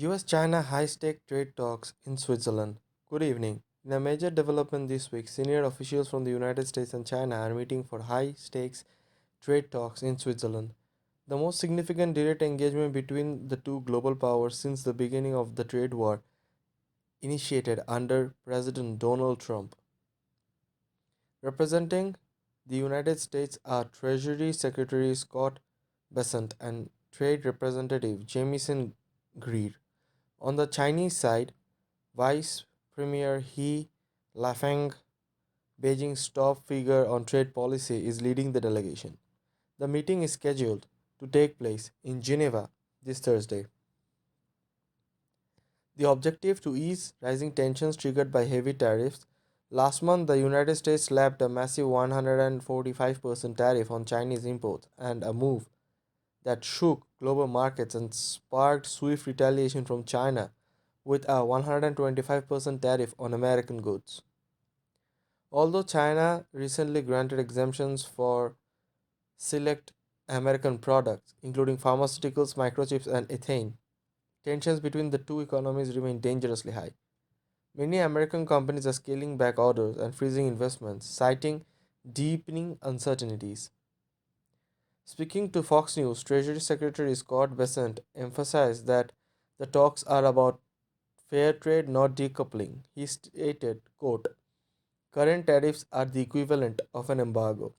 US China high stake trade talks in Switzerland. Good evening. In a major development this week, senior officials from the United States and China are meeting for high stakes trade talks in Switzerland, the most significant direct engagement between the two global powers since the beginning of the trade war initiated under President Donald Trump. Representing the United States are Treasury Secretary Scott Bessent and Trade Representative Jamieson Greer. On the Chinese side, Vice Premier He Lifeng, Beijing's top figure on trade policy, is leading the delegation. The meeting is scheduled to take place in Geneva this Thursday. The objective to ease rising tensions triggered by heavy tariffs. Last month, the United States slapped a massive 145% tariff on Chinese imports, and a move that shook global markets and sparked swift retaliation from China with a 125% tariff on American goods. Although China recently granted exemptions for select American products, including pharmaceuticals, microchips, and ethane, tensions between the two economies remain dangerously high. Many American companies are scaling back orders and freezing investments, citing deepening uncertainties. Speaking to Fox News, Treasury Secretary Scott Bessent emphasized that the talks are about fair trade, not decoupling. He stated, quote, current tariffs are the equivalent of an embargo.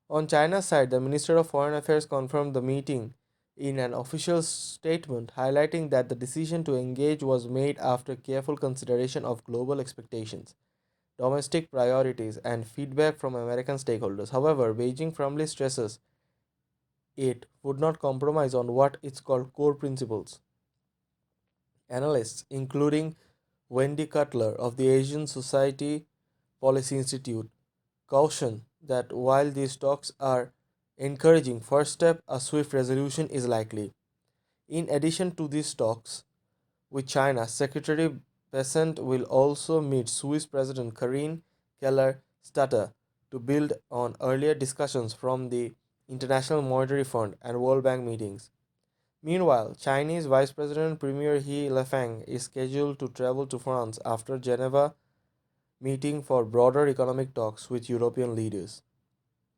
On China's side, the Minister of Foreign Affairs confirmed the meeting in an official statement, highlighting that the decision to engage was made after careful consideration of global expectations, domestic priorities, and feedback from American stakeholders. However, Beijing firmly stresses it would not compromise on what it's called core principles. Analysts, including Wendy Cutler of the Asian Society Policy Institute, caution that while these talks are encouraging first step, a swift resolution is likely. In addition to these talks with China, Secretary Bessent will also meet Swiss President Karin Keller Starter to build on earlier discussions from the International Monetary Fund and World Bank meetings. Meanwhile, Chinese Vice President Premier He Lifeng is scheduled to travel to France after Geneva meeting for broader economic talks with European leaders.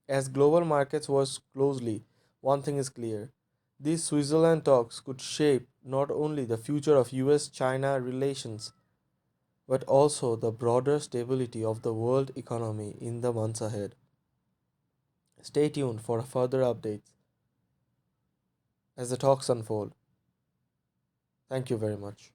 As global markets watch closely, one thing is clear. These Switzerland talks could shape not only the future of US China relations, but also the broader stability of the world economy in the months ahead. Stay tuned for further updates as the talks unfold. Thank you very much.